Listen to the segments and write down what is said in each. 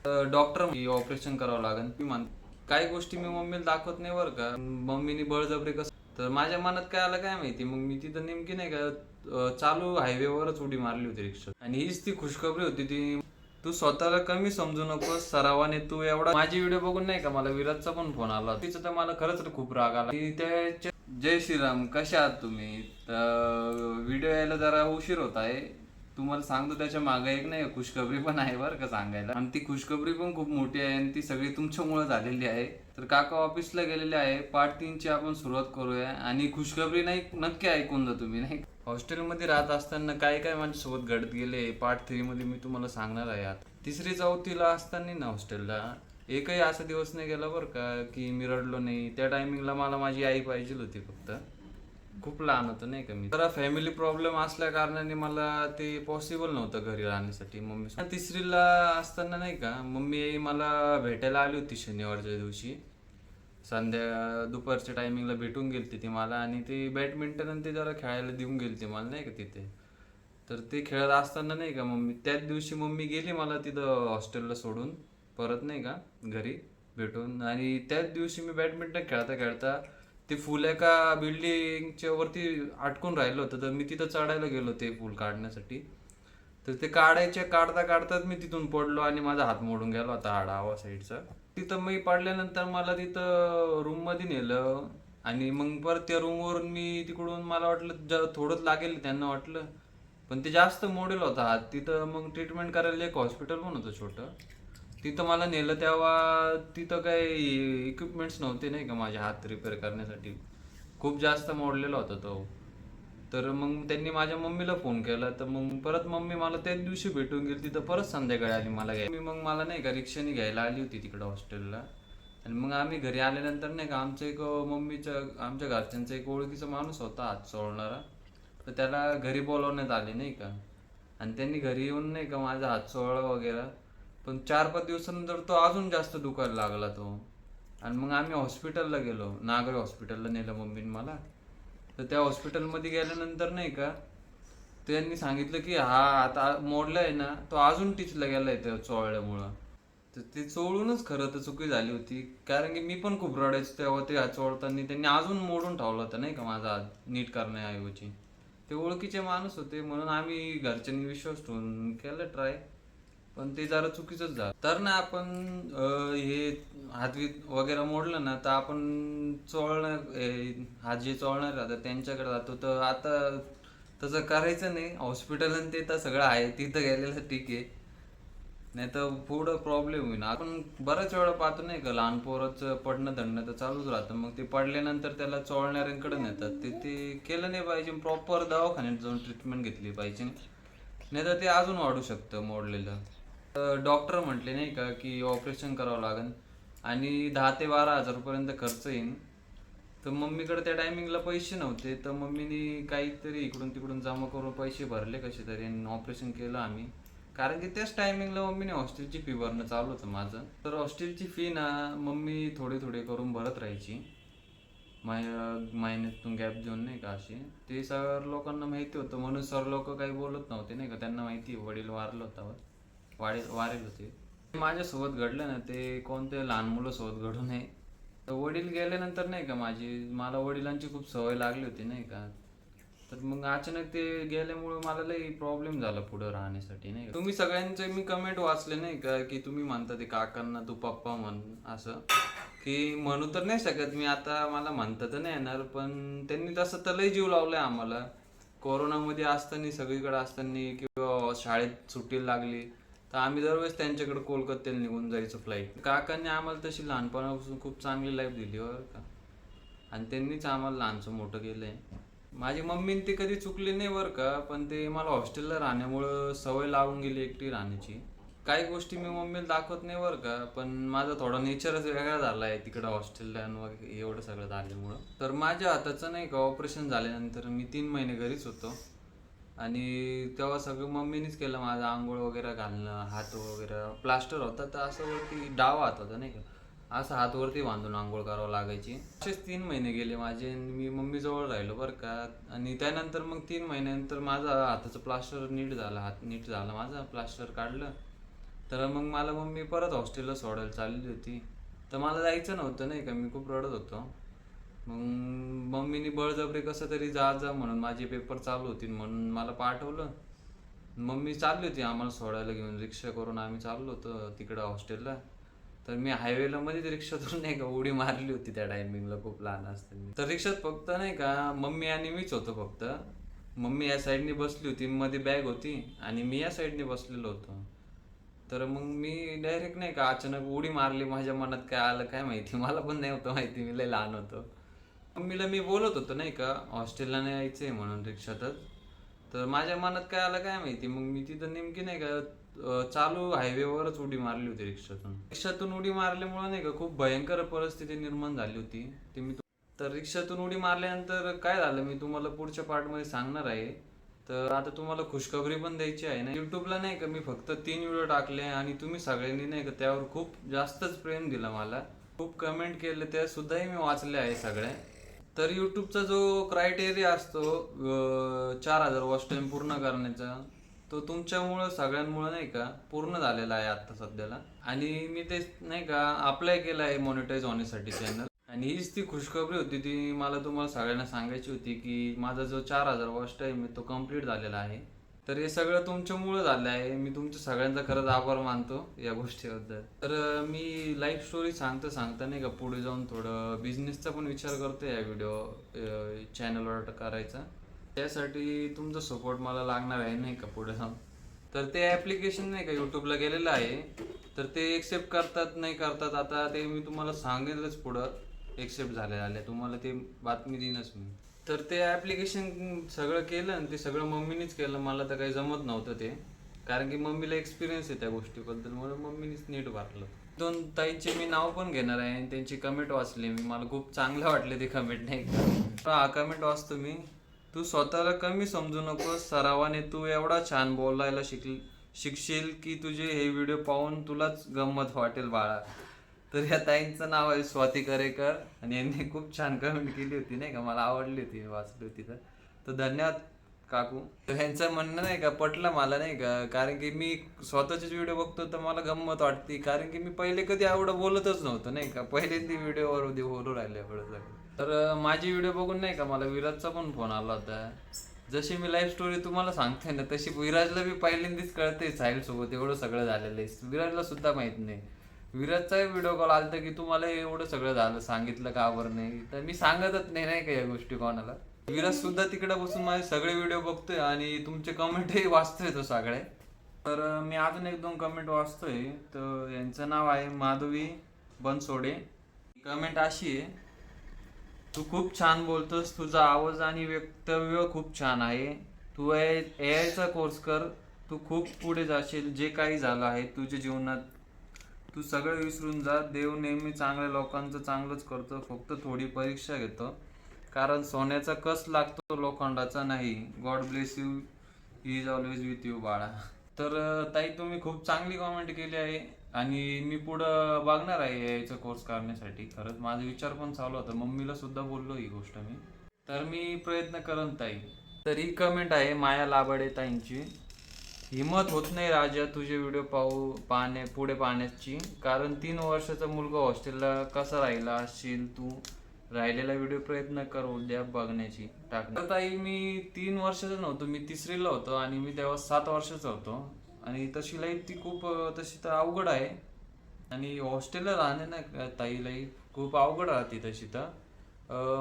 Doctor operation करावं लागेल. मी काही गोष्टी मी मम्मीला दाखवत नाही बरं का. मम्मीनी बळजबरी कसं, तर माझ्या मनात काय आलं काय माहिती. मग मी तिथं नेमकी नाही का चालू हायवेवरच उडी मारली होती रिक्षा. आणि हीच ती खुशखबरी होती ती, तू स्वतःला कमी समजू नकोस, सरावाने तू एवढा. माझी व्हिडिओ बघून नाही का मला विराजचा पण फोन आला. तिचं तर मला खरंच खूप राग आला. त्याच्या जय श्रीराम, कशा आहात तुम्ही. व्हिडिओ यायला जरा उशीर होत आहे. तुम्हाला सांगतो त्याच्या मागे एक नाही खुशखबरी पण आहे बरं का सांगायला. आणि ती खुशखबरी पण खूप मोठी आहे आणि ती सगळी तुमच्यामुळे झालेली आहे. तर काका ऑफिसला गेलेले आहे. पार्ट 3 ची आपण सुरुवात करूया. आणि खुशखबरी नाही नक्की ऐकून जा तुम्ही. नाही हॉस्टेलमध्ये राहत असताना काय काय माझ्यासोबत घडत गेले पार्ट 3 मध्ये मी तुम्हाला सांगणार आहे. आता 3री-4थीला असताना ना हॉस्टेलला एकही असा दिवस नाही गेला बरं का की मी रडलो नाही. त्या टायमिंगला मला माझी आई पाहिजे होती फक्त. खूप लहान होतं नाही का मी. जरा फॅमिली प्रॉब्लेम असल्या कारणाने मला ते पॉसिबल नव्हतं घरी राहण्यासाठी. मम्मी 3रीला असताना नाही का मम्मी मला भेटायला आली होती शनिवारच्या दिवशी. दुपारच्या टायमिंगला भेटून गेलती ती मला. आणि ती बॅडमिंटन आणि ते जरा खेळायला देऊन गेलती मला नाही का तिथे. तर ते खेळत असताना नाही का मम्मी त्याच दिवशी मम्मी गेली मला तिथं हॉस्टेलला सोडून परत नाही का घरी भेटून. आणि त्याच दिवशी मी बॅडमिंटन खेळता खेळता ते फुल एका बिल्डिंगच्या वरती अटकून राहिलं होतं. तर मी तिथं चढायला गेलो ते फुल काढण्यासाठी. तर ते काढता काढताच मी तिथून पडलो आणि माझा हात मोडून गेला होता डावा साईडचा. तिथं मी पडल्यानंतर मला तिथं रूम मध्ये नेलं. आणि मग परत त्या रूमवरून मी तिकडून मला वाटलं थोडंच लागेल त्यांना वाटलं. पण ते जास्त मोडेल होता हात. तिथं मग ट्रीटमेंट करायला एक हॉस्पिटल पण होतं छोटं. तिथं मला नेलं तेव्हा तिथं काही इक्विपमेंट्स नव्हते नाही का माझे हात रिपेअर करण्यासाठी. खूप जास्त मोडलेला होता तो. तर मग त्यांनी माझ्या मम्मीला फोन केला. तर मग परत मम्मी मला त्याच दिवशी भेटून गेली. तिथं परत संध्याकाळी आली मला घ्यायला. मग मला नाही का रिक्षाने घ्यायला आली होती तिकडं हॉस्टेलला. आणि मग आम्ही घरी आल्यानंतर नाही का आमचं एक आमच्या घरच्यांचा एक ओळखीचा माणूस होता हात चोळणारा. तर त्याला घरी बोलवण्यात आले नाही का. आणि त्यांनी घरी येऊन नाही का माझा हात चोळला वगैरे. पण 4-5 दिवसानंतर तो अजून जास्त दुखायला लागला तो. आणि मग आम्ही हॉस्पिटलला गेलो. नागरे हॉस्पिटलला नेलं मम्मीने मला. तर त्या हॉस्पिटलमध्ये गेल्यानंतर नाही का त्यांनी सांगितलं की हा आता मोडलाय ना तो अजून टिचला गेलाय त्या चोळल्यामुळं. तर ते चोळूनच खरं तर चुकी झाली होती. कारण की मी पण खूप रडायचो तेव्हा ते हात चोळताना. त्यांनी अजून मोडून ठेवला होता नाही का माझा हात नीट करण्याऐवजी. ते ओळखीचे माणूस होते म्हणून आम्ही घरच्यांनी विश्वास ठेवून केलं ट्राय. पण ते जरा चुकीचंच झालं. तर ना आपण हे हातवीत वगैरे मोडलं ना तर आपण हात जे चोळणार राहतात त्यांच्याकडे जातो. तर आता तसं करायचं नाही. हॉस्पिटल आणि ते तर सगळं आहे तिथं गेलेलं ठीक आहे. नाही तर पुढं प्रॉब्लेम होईल. आपण बऱ्याच वेळा पाहतो नाही का लहान पोराचं पडणं धडणं तर चालूच राहतं. मग ते पडल्यानंतर त्याला चोळणाऱ्यांकडे नेतात. ते केलं नाही पाहिजे. प्रॉपर दवाखान्यात जाऊन ट्रीटमेंट घेतली पाहिजे. नाही तर ते अजून वाढू शकतं मोडलेलं. डॉक्टर म्हटले नाही का की ऑपरेशन करावं लागेल आणि 10,000 ते 12,000 पर्यंत खर्च येईल. तर मम्मीकडे त्या टायमिंगला पैसे नव्हते. तर मम्मीने काहीतरी इकडून तिकडून जमा करून पैसे भरले कसे तरी आणि ऑपरेशन केलं आम्ही. कारण की त्याच टायमिंगला मम्मीने हॉस्टेलची फी भरणं चालू होतं माझं. तर हॉस्टेलची फी ना मम्मी थोडी थोडी करून भरत राहायची. महिन्यातून गॅप देऊन नाही का अशी. ते सर लोकांना माहिती होतं म्हणून सर लोक काही बोलत नव्हते नाही का. त्यांना माहिती वडील वारलं होता वारेल होते. माझ्यासोबत घडलं ना ते कोणत्या लहान मुलासोबत घडू नये. तर वडील गेल्यानंतर नाही का मला वडिलांची खूप सवय लागली होती नाही का. तर मग अचानक ते गेल्यामुळे मला लई प्रॉब्लेम झाला पुढे राहण्यासाठी नाही का. तुम्ही सगळ्यांचे मी कमेंट वाचले नाही का की तुम्ही म्हणता ते काकांना तू पप्पा म्हण असं. की म्हणू तर नाही शकत मी आता. मला म्हणता तर नाही येणार. पण त्यांनी तसं तर लई जीव लावलाय आम्हाला. कोरोनामध्ये असताना सगळीकडे असताना किंवा शाळेत सुट्टी लागली तर आम्ही दरवेळेस त्यांच्याकडे कोलकात्याला निघून जायचो फ्लाईट. काकांनी आम्हाला तशी लहानपणापासून खूप चांगली लाईफ दिली बरं का. आणि त्यांनीच आम्हाला लहानचं मोठं केलंय. माझी मम्मी ते कधी चुकले नाही बरं का. पण ते मला हॉस्टेलला राहण्यामुळं सवय लागून गेली एकटी राहण्याची. काही गोष्टी मी मम्मीला दाखवत नाही बरं का. पण माझा थोडा नेचरच वेगळा झाला आहे तिकडं हॉस्टेलला आणि एवढं सगळं झाल्यामुळं. तर माझ्या हाताचं नाही का ऑपरेशन झाल्यानंतर मी 3 महिने घरीच होतो. आणि तेव्हा सगळं मम्मीनेच केलं. माझं आंघोळ वगैरे घालणं, हात वगैरे प्लास्टर होता तर असं वरती डावा हात होता नाही का. असं हात वरती बांधून आंघोळ करावं लागायची. असेच 3 महिने गेले माझे आणि मी मम्मीजवळ राहिलो बरं का. आणि त्यानंतर मग 3 महिन्यानंतर माझा हाताचं प्लास्टर नीट झालं. हात नीट झाला माझा. प्लास्टर काढलं. तर मग मला मम्मी परत हॉस्टेलला सोडायला चालली होती. तर मला जायचं नव्हतं नाही का, मी खूप रडत होतो. मग मम्मीनी बळजबरी कसं तरी जा जा म्हणून, माझे पेपर चालू होतील म्हणून मला पाठवलं. मम्मी चालली होती आम्हाला सोडायला घेऊन, रिक्षा करून आम्ही चाललो होतो तिकडं हॉस्टेलला. तर मी हायवेला मध्ये रिक्षातून नाही का उडी मारली होती त्या टायमिंगला, खूप लहान असताना. तर रिक्षात फक्त नाही का मम्मी आणि मीच होतो फक्त. मम्मी या साईडने बसली होती, मध्ये बॅग होती आणि मी या साईडने बसलेलो होतो. तर मग मी डायरेक्ट नाही का अचानक उडी मारली. माझ्या मनात काय आलं काय माहिती, मला पण नाही होतं माहिती, मी लय लहान होतो. मम्मीला मी बोलत होतो नाही का हॉस्टेलला नाही यायचंय म्हणून रिक्षातच. तर माझ्या मनात काय आलं काय माहिती, मग मी तिथं नेमकी नाही का चालू हायवेवरच उडी मारली होती रिक्षातून. रिक्षातून उडी मारल्यामुळे नाही का खूप भयंकर परिस्थिती निर्माण झाली होती. ते मी तर रिक्षातून उडी मारल्यानंतर काय झालं मी तुम्हाला पुढच्या पार्टमध्ये सांगणार आहे. तर आता तुम्हाला खुशखबरी पण द्यायची आहे ना. युट्यूबला नाही का मी फक्त 3 व्हिडिओ टाकले आणि तुम्ही सगळ्यांनी नाही का त्यावर खूप जास्तच प्रेम दिलं मला. खूप कमेंट केले, त्या सुद्धाही मी वाचले आहे सगळ्या. तर युट्यूबचा जो क्रायटेरिया असतो 4,000 वॉच टाइम पूर्ण करण्याचा, तो तुमच्यामुळं सगळ्यांमुळं नाही का पूर्ण झालेला आहे आता सध्याला. आणि मी ते नाही का अप्लाय केलं आहे मॉनिटाईज होण्यासाठी चॅनल. आणि हीच ती खुशखबरी होती, ती मला तुम्हाला सगळ्यांना सांगायची होती की माझा जो 4,000 वॉच टाइम आहे तो कम्प्लीट झालेला आहे. तर हे सगळं तुमच्यामुळं झालं आहे. मी तुमच्या सगळ्यांचा खरंच आभार मानतो या गोष्टीबद्दल. तर मी लाईफ स्टोरी सांगता नाही का पुढे जाऊन थोडं बिझनेसचा पण विचार करतो या व्हिडिओ चॅनलवर करायचा. त्यासाठी तुमचा सपोर्ट मला लागणार आहे नाही का पुढे जाऊन. तर ते ॲप्लिकेशन नाही का यूट्यूबला गेलेलं आहे. तर ते एक्सेप्ट करतात नाही करतात आता ते मी तुम्हाला सांगेलच पुढं. एक्सेप्ट झाले तुम्हाला ते बातमी देईनच मी. तर ते ॲप्लिकेशन सगळं केलं आणि ते सगळं मम्मीनीच केलं. मला तर काही जमत नव्हतं ते, कारण की मम्मीला एक्सपिरियन्स आहे त्या गोष्टीबद्दल, म्हणून मम्मीनीच नीट भरलं. 2 ताईंचे मी नाव पण घेणार आहे आणि त्यांची कमेंट वाचली मी. मला खूप चांगलं वाटले ते कमेंट नाही का. हा कमेंट वाचतो मी. तू स्वतःला कमी समजू नकोस, सरावाने तू एवढा छान बोलायला शिकशील की तुझे हे व्हिडिओ पाहून तुलाच गंमत वाटेल बाळा. तर या ताईंचं नाव आहे स्वाती करेकर आणि यांनी खूप छान कमेंट केली होती नाही का, मला आवडली होती, वाचली होती. तर धन्यवाद काकू. तर ह्यांचं म्हणणं नाही का पटलं मला नाही का, कारण की मी स्वतःचेच व्हिडिओ बघतो तर मला गंमत वाटते, कारण की मी पहिले कधी एवढं बोलतच नव्हतं नाही का, पहिल्यांदा व्हिडिओवर बोलू राहिले एवढं सगळं. तर माझी व्हिडिओ बघून नाही का मला विराजचा पण फोन आला होता. जशी मी लाईफ स्टोरी तुम्हाला सांगते ना तशी विराजला बी पहिल्यांदाच कळते साहिल सोबत एवढं सगळं झालेलं आहे. विराजला सुद्धा माहित नाही. विराजचा व्हिडिओ कॉल आलता की तुम्हाला एवढं सगळं झालं सांगितलं का बरं नाही, तर मी सांगतच नाही का या गोष्टी कोणाला. विराज सुद्धा तिकडे बसून माझे सगळे व्हिडिओ बघतोय आणि तुमचे कमेंटही वाचतोय तो सगळे. तर मी अजून 1-2 कमेंट वाचतोय. तर यांचं नाव आहे माधवी बनसोडे. कमेंट अशी आहे, तू खूप छान बोलतोस, तुझा आवाज आणि वक्तव्य खूप छान आहे. तू एआयचा कोर्स कर, तू खूप पुढे जाशील. जे काही झालं आहे तुझ्या जीवनात तू सगळं विसरून जा. देव नेहमी चांगल्या लोकांचं चांगलंच करतो, फक्त थोडी परीक्षा घेतो, कारण सोन्याचा कस लागतो लोखंडाचा नाही. God bless you, he is always with you बाळा. तर ताई तुम्ही खूप चांगली कॉमेंट केली आहे आणि मी पुढं बघणार आहे याचा कोर्स करण्यासाठी. खरंच माझा विचार पण चालू होता, मम्मीला सुद्धा बोललो ही गोष्ट मी. तर मी प्रयत्न करन ताई. तर ही कमेंट आहे माया लाबाडे ताईंची. हिम्मत होत नाही राजा तुझे व्हिडिओ पुढे पाहण्याची, कारण 3 वर्षाचा मुलगा हॉस्टेलला कसा राहिला असशील तू. राहिलेला व्हिडिओ प्रयत्न कर उद्या बघण्याची टाकणार. ताई मी 3 वर्षाचा नव्हतो, मी 3रीला होतो आणि मी तेव्हा 7 वर्षाचा होतो. आणि तशी लाईफ ती खूप तशी तर अवघड आहे. आणि हॉस्टेलला राहणे ना ताई लाईफ खूप अवघड राहते तशी तर.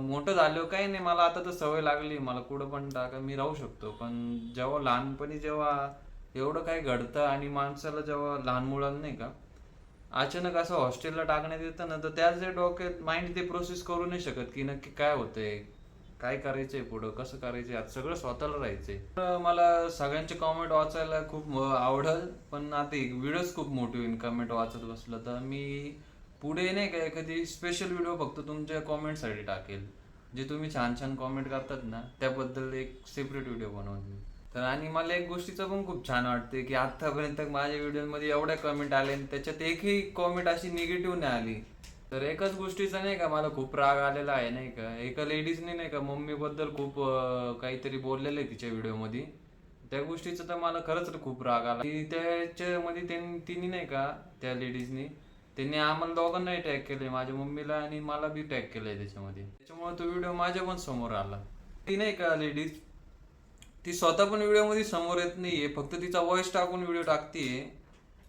मोठं झालं काही नाही, मला आता तर सवय लागली, मला कुठं पण टाका मी राहू शकतो. पण जेव्हा लहानपणी जेव्हा एवढं काय घडतं आणि माणसाला जेव्हा लहान मुलाला नाही का अचानक असं हॉस्टेलला टाकण्यात येतं ना, तर त्याच डोक्यात माइंड ते प्रोसेस करू नाही शकत की नक्की काय होतंय, काय करायचंय पुढं, कसं करायचंय, आता सगळं स्वतःला राहायचंय. तर मला सगळ्यांचे कमेंट वाचायला खूप आवडल, पण आता व्हिडिओज खूप मोठी होईल कमेंट वाचत बसलं तर. मी पुढे नाही का एखादी स्पेशल व्हिडिओ फक्त तुमच्या कॉमेंटसाठी टाकेल. जे तुम्ही छान छान कॉमेंट करतात ना त्याबद्दल एक सेपरेट व्हिडिओ बनवून मी. तर आणि मला एक गोष्टीचं पण खूप छान वाटते की आतापर्यंत माझ्या व्हिडिओमध्ये एवढ्या कमेंट आले आणि त्याच्यात एकही कॉमेंट अशी निगेटिव्ह नाही आली. तर एकाच गोष्टीचा नाही का मला खूप राग आलेला आहे नाही का, एका लेडीजने नाही का मम्मीबद्दल खूप काहीतरी बोललेलं आहे तिच्या व्हिडिओमध्ये. त्या गोष्टीचा तर मला खरंच खूप राग आला की त्याच्यामध्ये तिने नाही का, त्या लेडीजनी त्यांनी आम्हाला दोघांनाही टॅग केले, माझ्या मम्मीला आणि मला बी टॅग केलंय त्याच्यामध्ये. त्याच्यामुळे तो व्हिडिओ माझ्या पण समोर आला. ती नाही का लेडीज, ती स्वतः पण व्हिडिओमध्ये समोर येत नाहीये, फक्त तिचा वॉइस टाकून व्हिडिओ टाकतीये.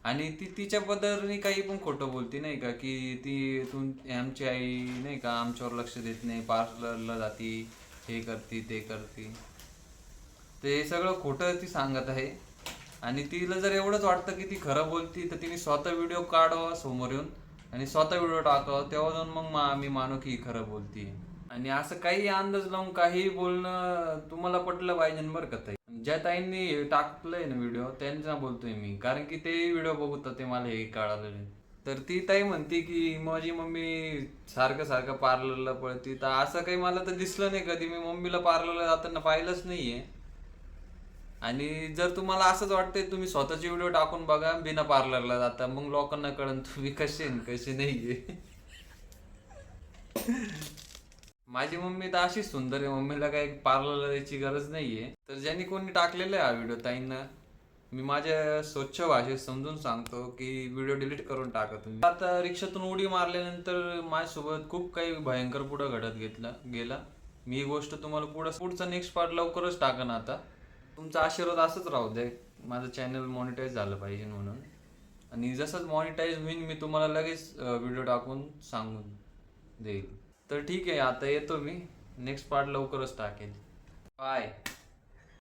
आणि ती तिच्या पद्धतीने काही पण खोटं बोलती नाही का, की आमची आई नाही का आमच्यावर लक्ष देत नाही, पार्लरला जाती, हे करती ते करती. ते सगळं खोटं ती सांगत आहे. आणि तिला जर एवढंच वाटतं की ती खरं बोलती, तर तिने स्वतः व्हिडिओ काढावा समोर येऊन आणि स्वतः व्हिडिओ टाकावा, तेव्हा जाऊन मग आम्ही मानू की ही खरं बोलती. आणि असं काही अंदाज लावून काही बोलणं तुम्हाला पटलं पाहिजे बरं का ताई. ज्या ताईंनी हे टाकलंय ना व्हिडिओ, त्यांचा बोलतोय मी, कारण की ते व्हिडिओ बघत ते मला हे कळालेलं आहे. तर ती ताई म्हणते की माझी मम्मी सारखं सारखं पार्लरला पळती, तर असं काही मला तर दिसलं नाही कधी. मी मम्मीला पार्लरला जाताना पाहिलंच नाहीये. आणि जर तुम्हाला असंच वाटतंय, तुम्ही स्वतःचे व्हिडिओ टाकून बघा बिना पार्लरला जाता, मग लोकांना कळन तुम्ही कसे कसे नाहीये. माझी मम्मी तर अशी सुंदर आहे, मम्मीला काही पार्लरला जायची गरज नाहीये. तर ज्यांनी कोणी टाकलेला आहे हा व्हिडिओ ताईंना, मी माझ्या स्वच्छ भाषेत समजून सांगतो की व्हिडिओ डिलीट करून टाका तुम्ही. आता रिक्षातून उडी मारल्यानंतर माझ्यासोबत खूप काही भयंकर पुढं घडत गेला. मी ही गोष्ट तुम्हाला पुढचा नेक्स्ट पार्ट लवकरच टाकन आता. तुमचा आशीर्वाद असंच राहू दे, माझं चॅनल मॉनिटाईज झालं पाहिजे म्हणून. आणि जसंच मॉनिटाईज होईल मी तुम्हाला लगेच व्हिडिओ टाकून सांगून देईल. तर ठीक आहे, आता येतो मी, नेक्स्ट पार्ट लवकरच टाकेल. बाय.